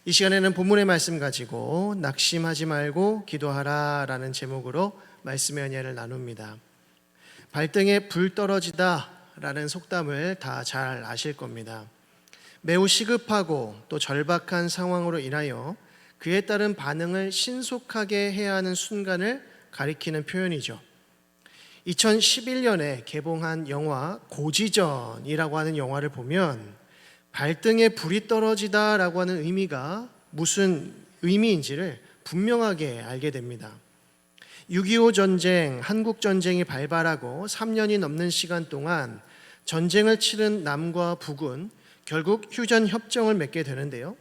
이 시간에는 본문의 말씀 가지고 낙심하지 말고 기도하라 라는 제목으로 말씀의 은혜를 나눕니다. 발등에 불 떨어지다 라는 속담을 다 잘 아실 겁니다. 매우 시급하고 또 절박한 상황으로 인하여 그에 따른 반응을 신속하게 해야 하는 순간을 가리키는 표현이죠. 2011년에 개봉한 영화 고지전이라고 하는 영화를 보면 발등에 불이 떨어지다 라고 하는 의미가 무슨 의미인지를 분명하게 알게 됩니다. 6.25 전쟁, 한국 전쟁이 발발하고 3년이 넘는 시간 동안 전쟁을 치른 남과 북은 결국 휴전 협정을 맺게 되는데요.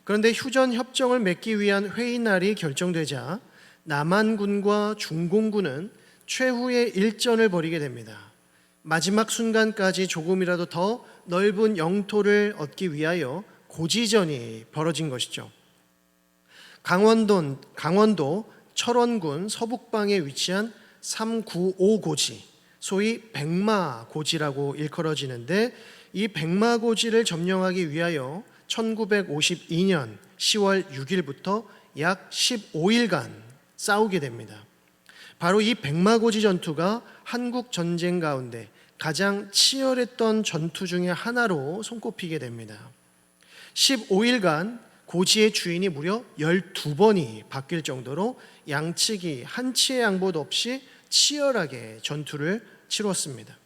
그런데 휴전 협정을 맺기 위한 회의날이 결정되자 남한군과 중공군은 최후의 일전을 벌이게 됩니다. 마지막 순간까지 조금이라도 더 넓은 영토를 얻기 위하여 고지전이 벌어진 것이죠. 강원도 철원군 서북방에 위치한 395고지, 소위 백마고지라고 일컬어지는데 이 백마고지를 점령하기 위하여 1952년 10월 6일부터 약 15일간 싸우게 됩니다. 바로 이 백마고지 전투가 한국 전쟁 가운데 가장 치열했던 전투 중에 하나로 손꼽히게 됩니다. 15일간 고지의 주인이 무려 12번이 바뀔 정도로 양측이 한치의 양보도 없이 치열하게 전투를 치렀습니다.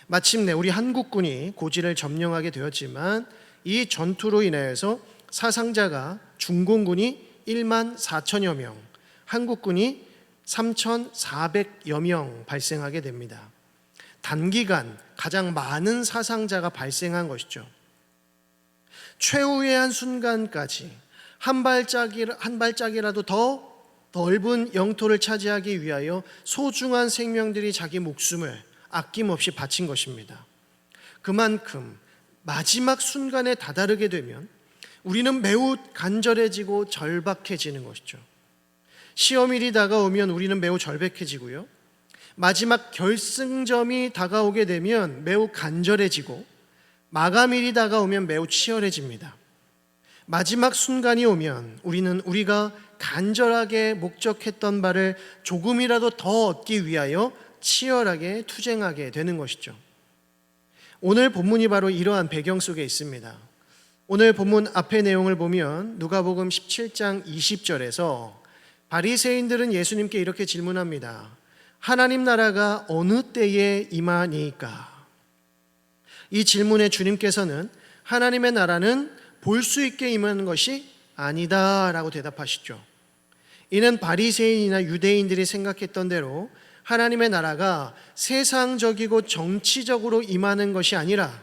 마침내 우리 한국군이 고지를 점령하게 되었지만 이 전투로 인해서 사상자가 중공군이 1만 4천여 명, 한국군이 3,400여 명 발생하게 됩니다. 단기간 가장 많은 사상자가 발생한 것이죠. 최후의 한 순간까지 한 발짝이라도 더 넓은 영토를 차지하기 위하여 소중한 생명들이 자기 목숨을 아낌없이 바친 것입니다. 그만큼 마지막 순간에 다다르게 되면 우리는 매우 간절해지고 절박해지는 것이죠. 시험일이 다가오면 우리는 매우 절박해지고요. 마지막 결승점이 다가오게 되면 매우 간절해지고 마감일이 다가오면 매우 치열해집니다. 마지막 순간이 오면 우리는 우리가 간절하게 목적했던 바를 조금이라도 더 얻기 위하여 치열하게 투쟁하게 되는 것이죠. 오늘 본문이 바로 이러한 배경 속에 있습니다. 오늘 본문 앞의 내용을 보면 누가복음 17장 20절에서 바리새인들은 예수님께 이렇게 질문합니다. 하나님 나라가 어느 때에 임하니까? 이 질문에 주님께서는 하나님의 나라는 볼 수 있게 임하는 것이 아니다 라고 대답하시죠. 이는 바리새인이나 유대인들이 생각했던 대로 하나님의 나라가 세상적이고 정치적으로 임하는 것이 아니라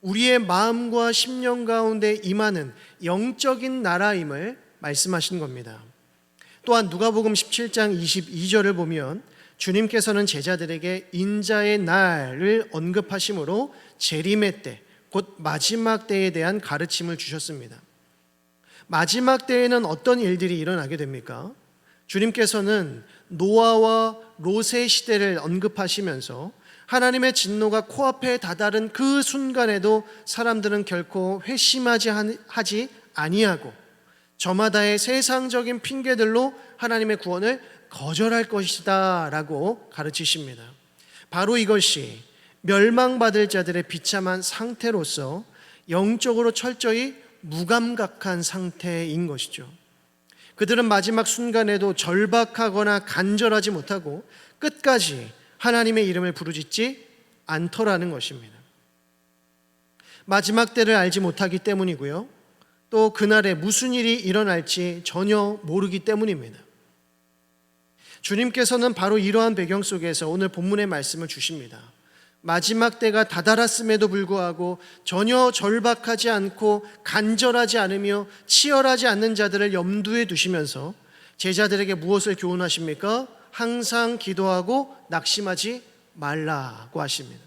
우리의 마음과 심령 가운데 임하는 영적인 나라임을 말씀하신 겁니다. 또한 누가복음 17장 22절을 보면 주님께서는 제자들에게 인자의 날을 언급하심으로 재림의 때, 곧 마지막 때에 대한 가르침을 주셨습니다. 마지막 때에는 어떤 일들이 일어나게 됩니까? 주님께서는 노아와 롯의 시대를 언급하시면서 하나님의 진노가 코앞에 다다른 그 순간에도 사람들은 결코 회심하지 아니하고 저마다의 세상적인 핑계들로 하나님의 구원을 거절할 것이다 라고 가르치십니다. 바로 이것이 멸망받을 자들의 비참한 상태로서 영적으로 철저히 무감각한 상태인 것이죠. 그들은 마지막 순간에도 절박하거나 간절하지 못하고 끝까지 하나님의 이름을 부르짖지 않더라는 것입니다. 마지막 때를 알지 못하기 때문이고요. 또 그날에 무슨 일이 일어날지 전혀 모르기 때문입니다. 주님께서는 바로 이러한 배경 속에서 오늘 본문의 말씀을 주십니다. 마지막 때가 다다랐음에도 불구하고 전혀 절박하지 않고 간절하지 않으며 치열하지 않는 자들을 염두에 두시면서 제자들에게 무엇을 교훈하십니까? 항상 기도하고 낙심하지 말라고 하십니다.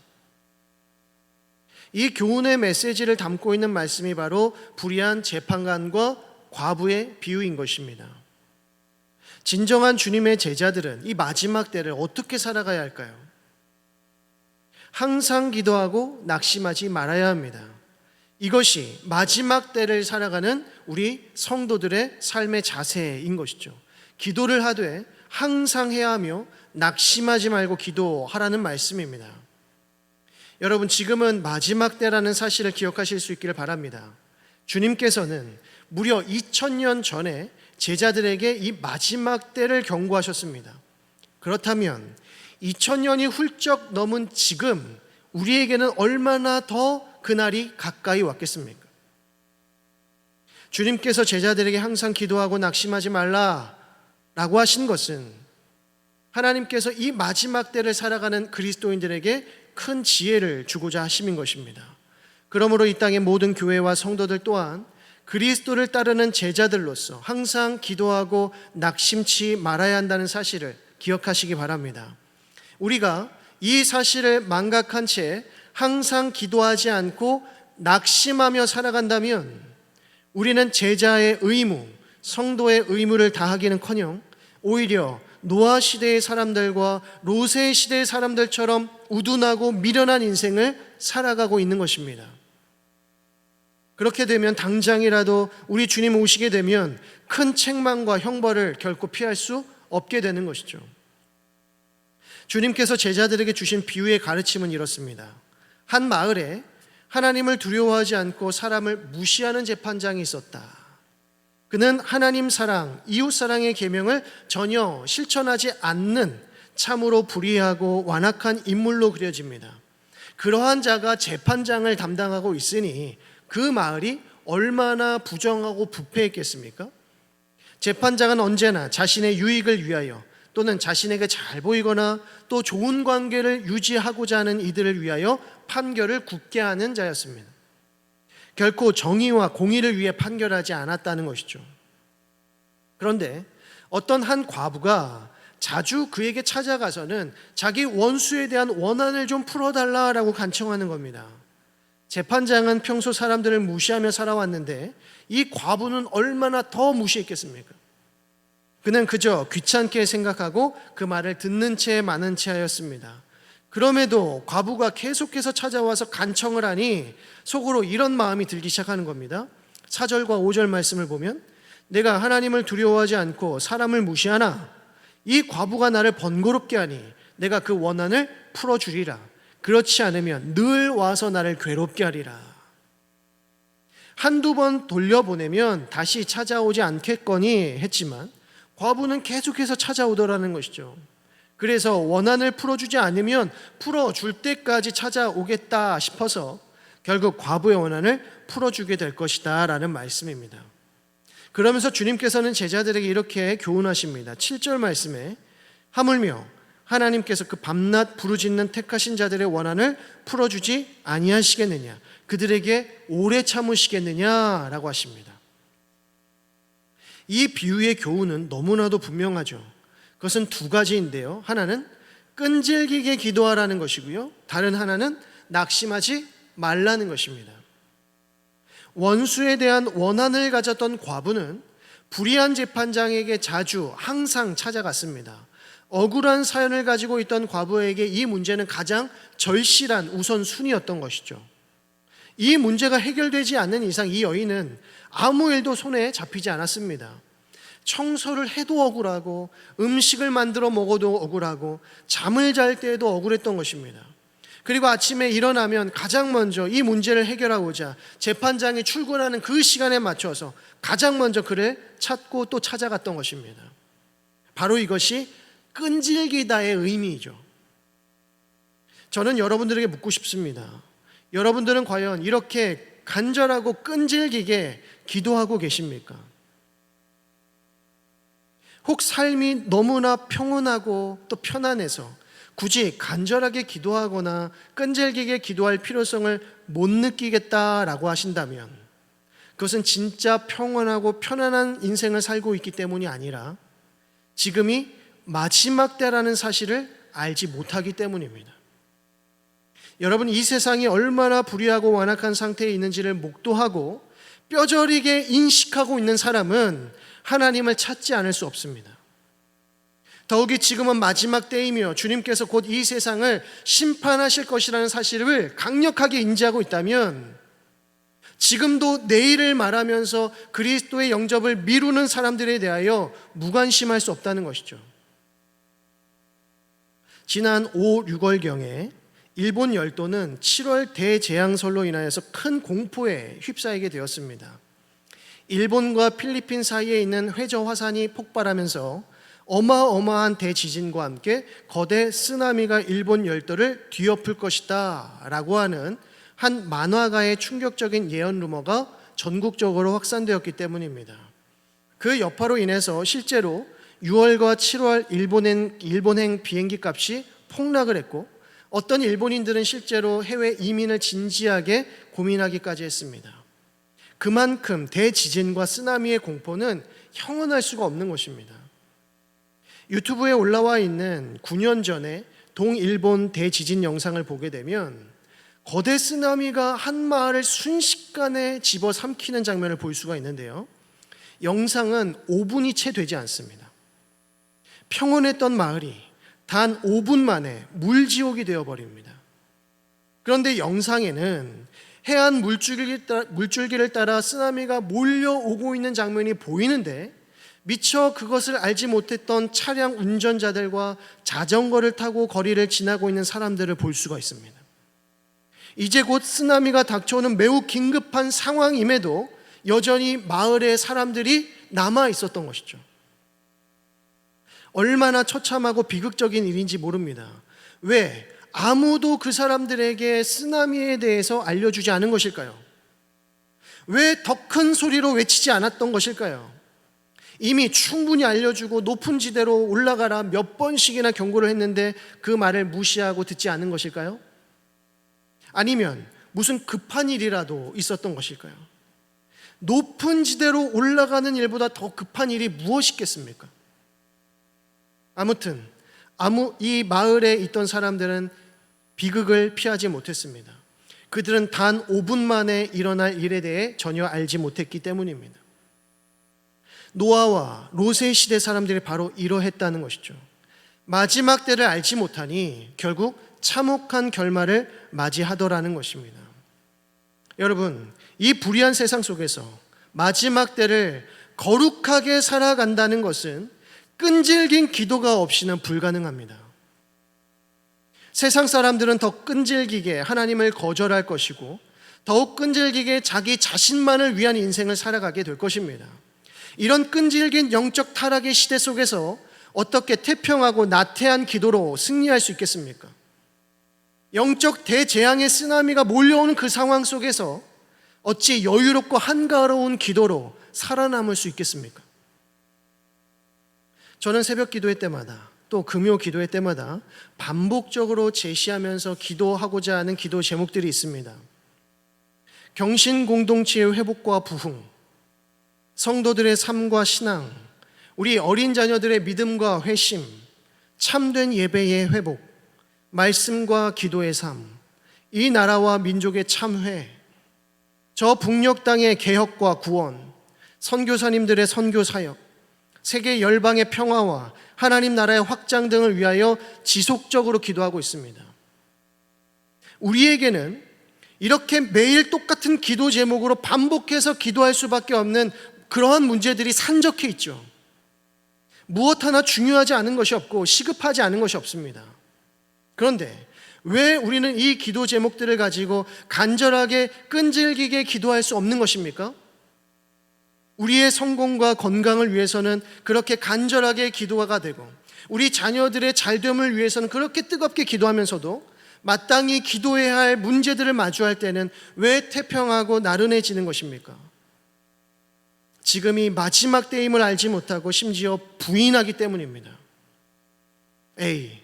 이 교훈의 메시지를 담고 있는 말씀이 바로 불의한 재판관과 과부의 비유인 것입니다. 진정한 주님의 제자들은 이 마지막 때를 어떻게 살아가야 할까요? 항상 기도하고 낙심하지 말아야 합니다. 이것이 마지막 때를 살아가는 우리 성도들의 삶의 자세인 것이죠. 기도를 하되 항상 해야 하며 낙심하지 말고 기도하라는 말씀입니다. 여러분, 지금은 마지막 때라는 사실을 기억하실 수 있기를 바랍니다. 주님께서는 무려 2000년 전에 제자들에게 이 마지막 때를 경고하셨습니다. 그렇다면 2000년이 훌쩍 넘은 지금 우리에게는 얼마나 더 그날이 가까이 왔겠습니까? 주님께서 제자들에게 항상 기도하고 낙심하지 말라라고 하신 것은 하나님께서 이 마지막 때를 살아가는 그리스도인들에게 큰 지혜를 주고자 하심인 것입니다. 그러므로 이 땅의 모든 교회와 성도들 또한 그리스도를 따르는 제자들로서 항상 기도하고 낙심치 말아야 한다는 사실을 기억하시기 바랍니다. 우리가 이 사실을 망각한 채 항상 기도하지 않고 낙심하며 살아간다면 우리는 제자의 의무, 성도의 의무를 다하기는커녕 오히려 노아 시대의 사람들과 로세 시대의 사람들처럼 우둔하고 미련한 인생을 살아가고 있는 것입니다. 그렇게 되면 당장이라도 우리 주님 오시게 되면 큰 책망과 형벌을 결코 피할 수 없게 되는 것이죠. 주님께서 제자들에게 주신 비유의 가르침은 이렇습니다. 한 마을에 하나님을 두려워하지 않고 사람을 무시하는 재판장이 있었다. 그는 하나님 사랑, 이웃 사랑의 계명을 전혀 실천하지 않는 참으로 불의하고 완악한 인물로 그려집니다. 그러한 자가 재판장을 담당하고 있으니 그 마을이 얼마나 부정하고 부패했겠습니까? 재판장은 언제나 자신의 유익을 위하여 또는 자신에게 잘 보이거나 또 좋은 관계를 유지하고자 하는 이들을 위하여 판결을 굳게 하는 자였습니다. 결코 정의와 공의를 위해 판결하지 않았다는 것이죠. 그런데 어떤 한 과부가 자주 그에게 찾아가서는 자기 원수에 대한 원한을 좀 풀어달라라고 간청하는 겁니다. 재판장은 평소 사람들을 무시하며 살아왔는데 이 과부는 얼마나 더 무시했겠습니까? 그는 그저 귀찮게 생각하고 그 말을 듣는 채 마는 채 하였습니다. 그럼에도 과부가 계속해서 찾아와서 간청을 하니 속으로 이런 마음이 들기 시작하는 겁니다. 4절과 5절 말씀을 보면 내가 하나님을 두려워하지 않고 사람을 무시하나 이 과부가 나를 번거롭게 하니 내가 그 원한을 풀어주리라. 그렇지 않으면 늘 와서 나를 괴롭게 하리라. 한두 번 돌려보내면 다시 찾아오지 않겠거니 했지만 과부는 계속해서 찾아오더라는 것이죠. 그래서 원한을 풀어주지 않으면 풀어줄 때까지 찾아오겠다 싶어서 결국 과부의 원한을 풀어주게 될 것이다 라는 말씀입니다. 그러면서 주님께서는 제자들에게 이렇게 교훈하십니다. 7절 말씀에 하물며 하나님께서 그 밤낮 부르짖는 택하신 자들의 원한을 풀어주지 아니하시겠느냐, 그들에게 오래 참으시겠느냐라고 하십니다. 이 비유의 교훈은 너무나도 분명하죠. 그것은 두 가지인데요. 하나는 끈질기게 기도하라는 것이고요. 다른 하나는 낙심하지 말라는 것입니다. 원수에 대한 원한을 가졌던 과부는 불의한 재판장에게 자주 항상 찾아갔습니다. 억울한 사연을 가지고 있던 과부에게 이 문제는 가장 절실한 우선순위였던 것이죠. 이 문제가 해결되지 않는 이상 이 여인은 아무 일도 손에 잡히지 않았습니다. 청소를 해도 억울하고 음식을 만들어 먹어도 억울하고 잠을 잘 때에도 억울했던 것입니다. 그리고 아침에 일어나면 가장 먼저 이 문제를 해결하고자 재판장이 출근하는 그 시간에 맞춰서 가장 먼저 그를 찾고 또 찾아갔던 것입니다. 바로 이것이 끈질기다의 의미이죠. 저는 여러분들에게 묻고 싶습니다. 여러분들은 과연 이렇게 간절하고 끈질기게 기도하고 계십니까? 혹 삶이 너무나 평온하고 또 편안해서 굳이 간절하게 기도하거나 끈질기게 기도할 필요성을 못 느끼겠다라고 하신다면 그것은 진짜 평온하고 편안한 인생을 살고 있기 때문이 아니라 지금이 마지막 때라는 사실을 알지 못하기 때문입니다. 여러분, 이 세상이 얼마나 불의하고 완악한 상태에 있는지를 목도하고 뼈저리게 인식하고 있는 사람은 하나님을 찾지 않을 수 없습니다. 더욱이 지금은 마지막 때이며 주님께서 곧 이 세상을 심판하실 것이라는 사실을 강력하게 인지하고 있다면 지금도 내일을 말하면서 그리스도의 영접을 미루는 사람들에 대하여 무관심할 수 없다는 것이죠. 지난 5, 6월경에 일본 열도는 7월 대재앙설로 인하여서 큰 공포에 휩싸이게 되었습니다. 일본과 필리핀 사이에 있는 회저 화산이 폭발하면서 어마어마한 대지진과 함께 거대 쓰나미가 일본 열도를 뒤엎을 것이다 라고 하는 한 만화가의 충격적인 예언 루머가 전국적으로 확산되었기 때문입니다. 그 여파로 인해서 실제로 6월과 7월 일본행 비행기 값이 폭락을 했고, 어떤 일본인들은 실제로 해외 이민을 진지하게 고민하기까지 했습니다. 그만큼 대지진과 쓰나미의 공포는 형언할 수가 없는 것입니다. 유튜브에 올라와 있는 9년 전에 동일본 대지진 영상을 보게 되면 거대 쓰나미가 한 마을을 순식간에 집어삼키는 장면을 볼 수가 있는데요. 영상은 5분이 채 되지 않습니다. 평온했던 마을이 단 5분 만에 물지옥이 되어버립니다. 그런데 영상에는 해안 물줄기를 따라 쓰나미가 몰려오고 있는 장면이 보이는데 미처 그것을 알지 못했던 차량 운전자들과 자전거를 타고 거리를 지나고 있는 사람들을 볼 수가 있습니다. 이제 곧 쓰나미가 닥쳐오는 매우 긴급한 상황임에도 여전히 마을에 사람들이 남아 있었던 것이죠. 얼마나 처참하고 비극적인 일인지 모릅니다. 왜 아무도 그 사람들에게 쓰나미에 대해서 알려주지 않은 것일까요? 왜 더 큰 소리로 외치지 않았던 것일까요? 이미 충분히 알려주고 높은 지대로 올라가라 몇 번씩이나 경고를 했는데 그 말을 무시하고 듣지 않은 것일까요? 아니면 무슨 급한 일이라도 있었던 것일까요? 높은 지대로 올라가는 일보다 더 급한 일이 무엇이겠습니까? 아무튼 이 마을에 있던 사람들은 비극을 피하지 못했습니다. 그들은 단 5분 만에 일어날 일에 대해 전혀 알지 못했기 때문입니다. 노아와 롯의 시대 사람들이 바로 이러했다는 것이죠. 마지막 때를 알지 못하니 결국 참혹한 결말을 맞이하더라는 것입니다. 여러분, 이 불의한 세상 속에서 마지막 때를 거룩하게 살아간다는 것은 끈질긴 기도가 없이는 불가능합니다. 세상 사람들은 더 끈질기게 하나님을 거절할 것이고 더욱 끈질기게 자기 자신만을 위한 인생을 살아가게 될 것입니다. 이런 끈질긴 영적 타락의 시대 속에서 어떻게 태평하고 나태한 기도로 승리할 수 있겠습니까? 영적 대재앙의 쓰나미가 몰려오는 그 상황 속에서 어찌 여유롭고 한가로운 기도로 살아남을 수 있겠습니까? 저는 새벽 기도회 때마다 또 금요 기도회 때마다 반복적으로 제시하면서 기도하고자 하는 기도 제목들이 있습니다. 경신 공동체의 회복과 부흥, 성도들의 삶과 신앙, 우리 어린 자녀들의 믿음과 회심, 참된 예배의 회복, 말씀과 기도의 삶, 이 나라와 민족의 참회, 저 북녘 땅의 개혁과 구원, 선교사님들의 선교 사역, 세계 열방의 평화와 하나님 나라의 확장 등을 위하여 지속적으로 기도하고 있습니다. 우리에게는 이렇게 매일 똑같은 기도 제목으로 반복해서 기도할 수밖에 없는 그러한 문제들이 산적해 있죠. 무엇 하나 중요하지 않은 것이 없고 시급하지 않은 것이 없습니다. 그런데 왜 우리는 이 기도 제목들을 가지고 간절하게 끈질기게 기도할 수 없는 것입니까? 우리의 성공과 건강을 위해서는 그렇게 간절하게 기도가 되고 우리 자녀들의 잘됨을 위해서는 그렇게 뜨겁게 기도하면서도 마땅히 기도해야 할 문제들을 마주할 때는 왜 태평하고 나른해지는 것입니까? 지금이 마지막 때임을 알지 못하고 심지어 부인하기 때문입니다. 에이,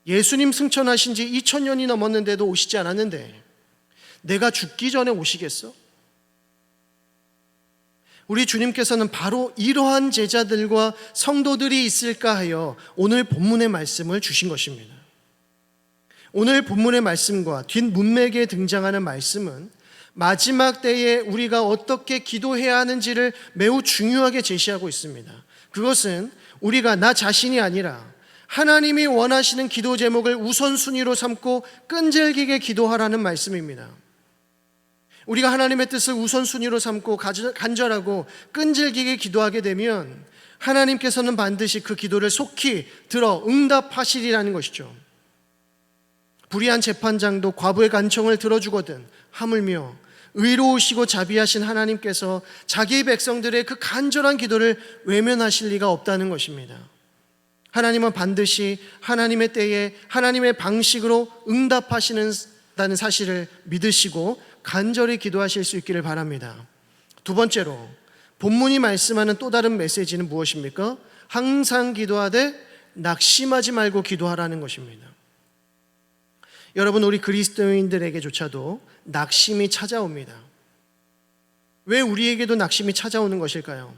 예수님 승천하신 지 2000년이 넘었는데도 오시지 않았는데 내가 죽기 전에 오시겠어? 우리 주님께서는 바로 이러한 제자들과 성도들이 있을까 하여 오늘 본문의 말씀을 주신 것입니다. 오늘 본문의 말씀과 뒷문맥에 등장하는 말씀은 마지막 때에 우리가 어떻게 기도해야 하는지를 매우 중요하게 제시하고 있습니다. 그것은 우리가 나 자신이 아니라 하나님이 원하시는 기도 제목을 우선순위로 삼고 끈질기게 기도하라는 말씀입니다. 우리가 하나님의 뜻을 우선순위로 삼고 간절하고 끈질기게 기도하게 되면 하나님께서는 반드시 그 기도를 속히 들어 응답하시리라는 것이죠. 불의한 재판장도 과부의 간청을 들어주거든 하물며 의로우시고 자비하신 하나님께서 자기 백성들의 그 간절한 기도를 외면하실 리가 없다는 것입니다. 하나님은 반드시 하나님의 때에 하나님의 방식으로 응답하시는다는 사실을 믿으시고 간절히 기도하실 수 있기를 바랍니다. 두 번째로 본문이 말씀하는 또 다른 메시지는 무엇입니까? 항상 기도하되 낙심하지 말고 기도하라는 것입니다. 여러분, 우리 그리스도인들에게조차도 낙심이 찾아옵니다. 왜 우리에게도 낙심이 찾아오는 것일까요?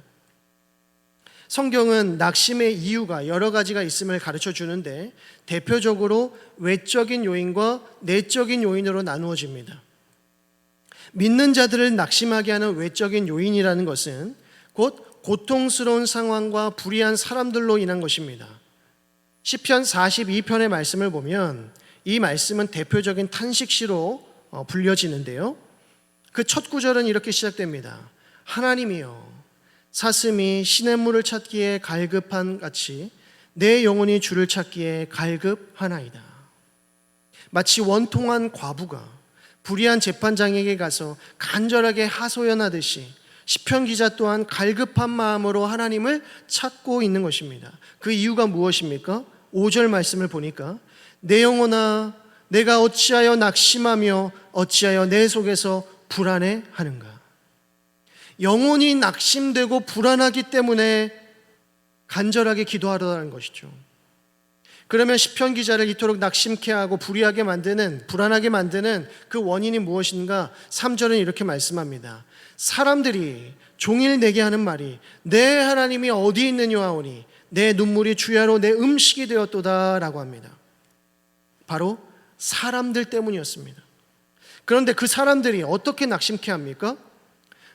성경은 낙심의 이유가 여러 가지가 있음을 가르쳐 주는데 대표적으로 외적인 요인과 내적인 요인으로 나누어집니다. 믿는 자들을 낙심하게 하는 외적인 요인이라는 것은 곧 고통스러운 상황과 불의한 사람들로 인한 것입니다. 시편 42편의 말씀을 보면 이 말씀은 대표적인 탄식시로 불려지는데요. 그 첫 구절은 이렇게 시작됩니다. 하나님이여, 사슴이 시냇물을 찾기에 갈급한 같이 내 영혼이 주를 찾기에 갈급하나이다. 마치 원통한 과부가 불의한 재판장에게 가서 간절하게 하소연하듯이 시편 기자 또한 갈급한 마음으로 하나님을 찾고 있는 것입니다. 그 이유가 무엇입니까? 5절 말씀을 보니까 내 영혼아, 내가 어찌하여 낙심하며 어찌하여 내 속에서 불안해하는가. 영혼이 낙심되고 불안하기 때문에 간절하게 기도하라는 것이죠. 그러면 시편 기자를 이토록 낙심케 하고 불안하게 만드는 그 원인이 무엇인가? 3절은 이렇게 말씀합니다. 사람들이 종일 내게 하는 말이 내 하나님이 어디 있느냐 하오니 내 눈물이 주야로 내 음식이 되었도다 라고 합니다. 바로 사람들 때문이었습니다. 그런데 그 사람들이 어떻게 낙심케 합니까?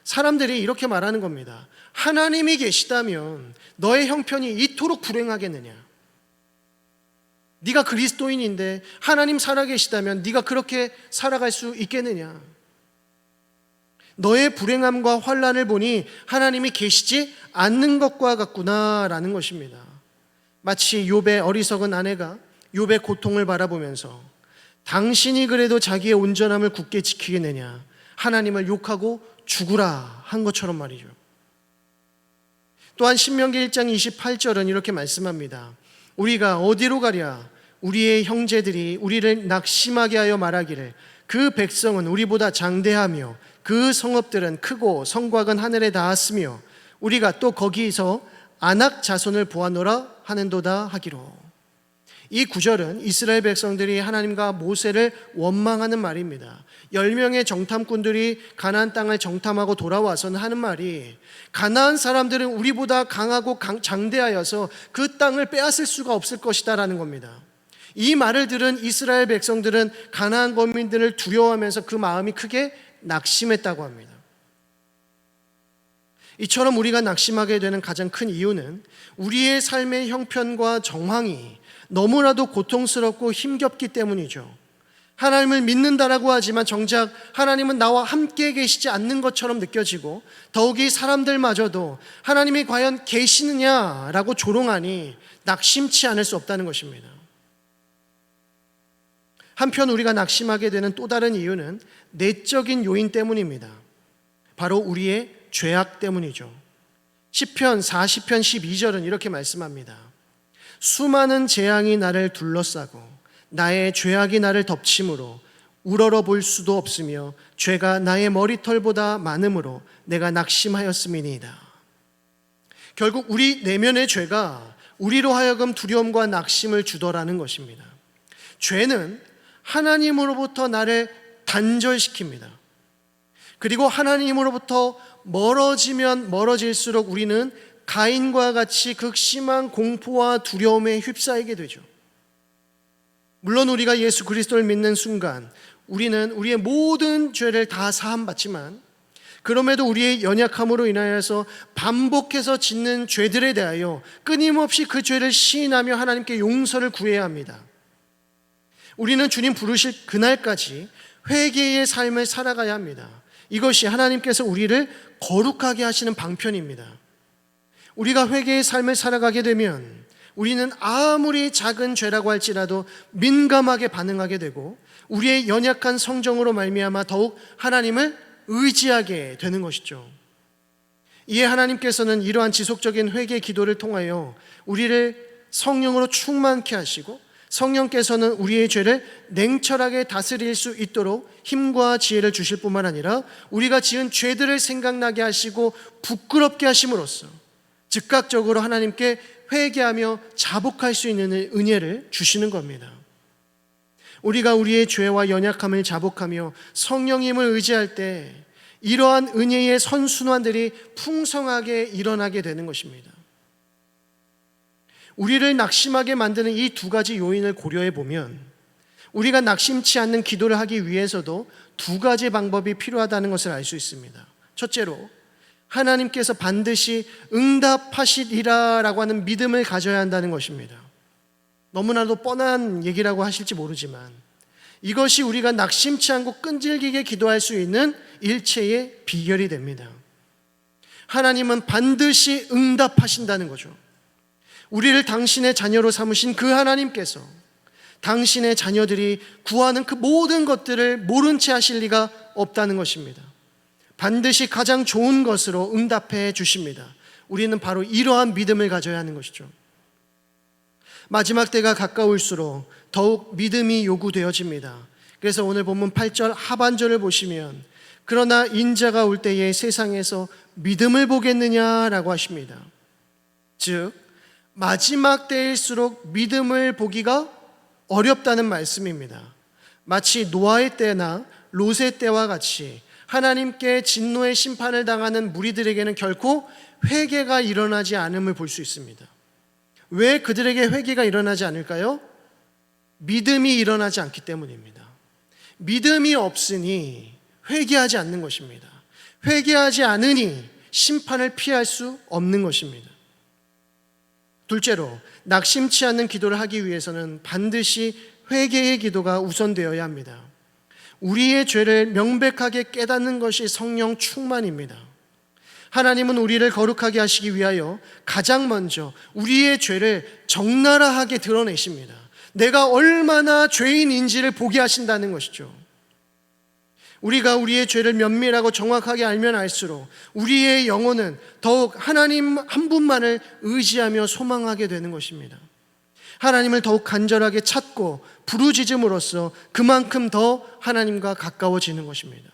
사람들이 이렇게 말하는 겁니다. 하나님이 계시다면 너의 형편이 이토록 불행하겠느냐? 네가 그리스도인인데 하나님 살아계시다면 네가 그렇게 살아갈 수 있겠느냐? 너의 불행함과 환난을 보니 하나님이 계시지 않는 것과 같구나라는 것입니다. 마치 욥의 어리석은 아내가 욥의 고통을 바라보면서 당신이 그래도 자기의 온전함을 굳게 지키겠느냐, 하나님을 욕하고 죽으라 한 것처럼 말이죠. 또한 신명기 1장 28절은 이렇게 말씀합니다. 우리가 어디로 가랴? 우리의 형제들이 우리를 낙심하게 하여 말하기를 그 백성은 우리보다 장대하며 그 성읍들은 크고 성곽은 하늘에 닿았으며 우리가 또 거기서 아낙 자손을 보았노라 하는도다 하기로. 이 구절은 이스라엘 백성들이 하나님과 모세를 원망하는 말입니다. 10명의 정탐꾼들이 가나안 땅을 정탐하고 돌아와서는 하는 말이 가나안 사람들은 우리보다 강하고 장대하여서 그 땅을 빼앗을 수가 없을 것이다 라는 겁니다. 이 말을 들은 이스라엘 백성들은 가나안 거민들을 두려워하면서 그 마음이 크게 낙심했다고 합니다. 이처럼 우리가 낙심하게 되는 가장 큰 이유는 우리의 삶의 형편과 정황이 너무나도 고통스럽고 힘겹기 때문이죠. 하나님을 믿는다라고 하지만 정작 하나님은 나와 함께 계시지 않는 것처럼 느껴지고 더욱이 사람들마저도 하나님이 과연 계시느냐라고 조롱하니 낙심치 않을 수 없다는 것입니다. 한편 우리가 낙심하게 되는 또 다른 이유는 내적인 요인 때문입니다. 바로 우리의 죄악 때문이죠. 시편 40편 12절은 이렇게 말씀합니다. 수많은 재앙이 나를 둘러싸고 나의 죄악이 나를 덮침으로 우러러 볼 수도 없으며 죄가 나의 머리털보다 많음으로 내가 낙심하였음이니이다. 결국 우리 내면의 죄가 우리로 하여금 두려움과 낙심을 주더라는 것입니다. 죄는 하나님으로부터 나를 단절시킵니다. 그리고 하나님으로부터 멀어지면 멀어질수록 우리는 가인과 같이 극심한 공포와 두려움에 휩싸이게 되죠. 물론 우리가 예수 그리스도를 믿는 순간 우리는 우리의 모든 죄를 다 사함받지만 그럼에도 우리의 연약함으로 인하여서 반복해서 짓는 죄들에 대하여 끊임없이 그 죄를 시인하며 하나님께 용서를 구해야 합니다. 우리는 주님 부르실 그날까지 회개의 삶을 살아가야 합니다. 이것이 하나님께서 우리를 거룩하게 하시는 방편입니다. 우리가 회개의 삶을 살아가게 되면 우리는 아무리 작은 죄라고 할지라도 민감하게 반응하게 되고 우리의 연약한 성정으로 말미암아 더욱 하나님을 의지하게 되는 것이죠. 이에 하나님께서는 이러한 지속적인 회개 기도를 통하여 우리를 성령으로 충만케 하시고 성령께서는 우리의 죄를 냉철하게 다스릴 수 있도록 힘과 지혜를 주실 뿐만 아니라 우리가 지은 죄들을 생각나게 하시고 부끄럽게 하심으로써 즉각적으로 하나님께 회개하며 자복할 수 있는 은혜를 주시는 겁니다. 우리가 우리의 죄와 연약함을 자복하며 성령님을 의지할 때 이러한 은혜의 선순환들이 풍성하게 일어나게 되는 것입니다. 우리를 낙심하게 만드는 이 두 가지 요인을 고려해 보면 우리가 낙심치 않는 기도를 하기 위해서도 두 가지 방법이 필요하다는 것을 알 수 있습니다. 첫째로 하나님께서 반드시 응답하시리라 라고 하는 믿음을 가져야 한다는 것입니다. 너무나도 뻔한 얘기라고 하실지 모르지만 이것이 우리가 낙심치 않고 끈질기게 기도할 수 있는 일체의 비결이 됩니다. 하나님은 반드시 응답하신다는 거죠. 우리를 당신의 자녀로 삼으신 그 하나님께서 당신의 자녀들이 구하는 그 모든 것들을 모른 채 하실 리가 없다는 것입니다. 반드시 가장 좋은 것으로 응답해 주십니다. 우리는 바로 이러한 믿음을 가져야 하는 것이죠. 마지막 때가 가까울수록 더욱 믿음이 요구되어집니다. 그래서 오늘 본문 8절 하반절을 보시면 그러나 인자가 올 때에 세상에서 믿음을 보겠느냐라고 하십니다. 즉 마지막 때일수록 믿음을 보기가 어렵다는 말씀입니다. 마치 노아의 때나 롯의 때와 같이 하나님께 진노의 심판을 당하는 무리들에게는 결코 회개가 일어나지 않음을 볼 수 있습니다. 왜 그들에게 회개가 일어나지 않을까요? 믿음이 일어나지 않기 때문입니다. 믿음이 없으니 회개하지 않는 것입니다. 회개하지 않으니 심판을 피할 수 없는 것입니다. 둘째로 낙심치 않는 기도를 하기 위해서는 반드시 회개의 기도가 우선되어야 합니다. 우리의 죄를 명백하게 깨닫는 것이 성령 충만입니다. 하나님은 우리를 거룩하게 하시기 위하여 가장 먼저 우리의 죄를 적나라하게 드러내십니다. 내가 얼마나 죄인인지를 보게 하신다는 것이죠. 우리가 우리의 죄를 면밀하고 정확하게 알면 알수록 우리의 영혼은 더욱 하나님 한 분만을 의지하며 소망하게 되는 것입니다. 하나님을 더욱 간절하게 찾고 부르짖음으로써 그만큼 더 하나님과 가까워지는 것입니다.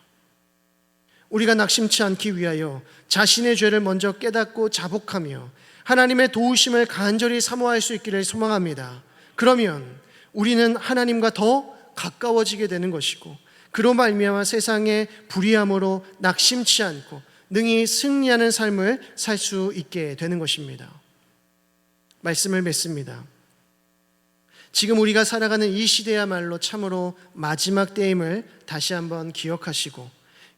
우리가 낙심치 않기 위하여 자신의 죄를 먼저 깨닫고 자복하며 하나님의 도우심을 간절히 사모할 수 있기를 소망합니다. 그러면 우리는 하나님과 더 가까워지게 되는 것이고 그로 말미암아 세상의 불의함으로 낙심치 않고 능히 승리하는 삶을 살 수 있게 되는 것입니다. 말씀을 맺습니다. 지금 우리가 살아가는 이 시대야말로 참으로 마지막 때임을 다시 한번 기억하시고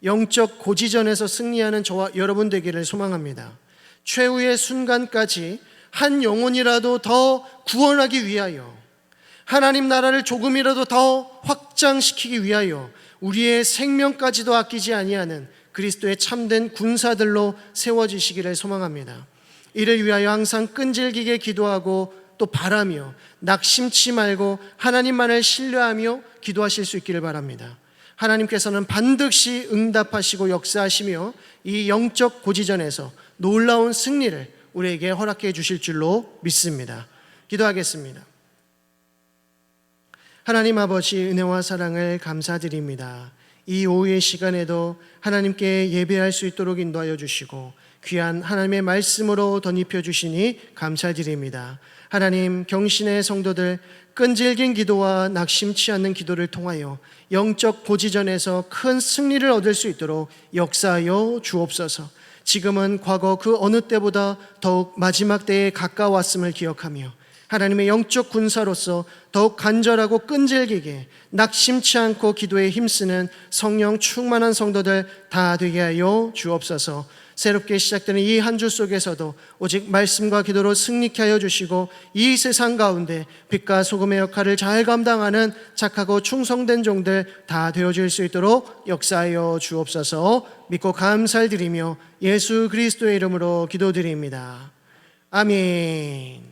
영적 고지전에서 승리하는 저와 여러분 되기를 소망합니다. 최후의 순간까지 한 영혼이라도 더 구원하기 위하여 하나님 나라를 조금이라도 더 확장시키기 위하여 우리의 생명까지도 아끼지 아니하는 그리스도의 참된 군사들로 세워지시기를 소망합니다. 이를 위하여 항상 끈질기게 기도하고 또 바라며 낙심치 말고 하나님만을 신뢰하며 기도하실 수 있기를 바랍니다. 하나님께서는 반드시 응답하시고 역사하시며 이 영적 고지전에서 놀라운 승리를 우리에게 허락해 주실 줄로 믿습니다. 기도하겠습니다. 하나님 아버지 은혜와 사랑을 감사드립니다. 이 오후의 시간에도 하나님께 예배할 수 있도록 인도하여 주시고 귀한 하나님의 말씀으로 덧입혀 주시니 감사드립니다. 하나님 경신의 성도들 끈질긴 기도와 낙심치 않는 기도를 통하여 영적 고지전에서 큰 승리를 얻을 수 있도록 역사하여 주옵소서. 지금은 과거 그 어느 때보다 더욱 마지막 때에 가까웠음을 기억하며 하나님의 영적 군사로서 더욱 간절하고 끈질기게 낙심치 않고 기도에 힘쓰는 성령 충만한 성도들 다 되게 하여 주옵소서. 새롭게 시작되는 이 한 주 속에서도 오직 말씀과 기도로 승리케 하여 주시고 이 세상 가운데 빛과 소금의 역할을 잘 감당하는 착하고 충성된 종들 다 되어질 수 있도록 역사하여 주옵소서. 믿고 감사를 드리며 예수 그리스도의 이름으로 기도드립니다. 아멘.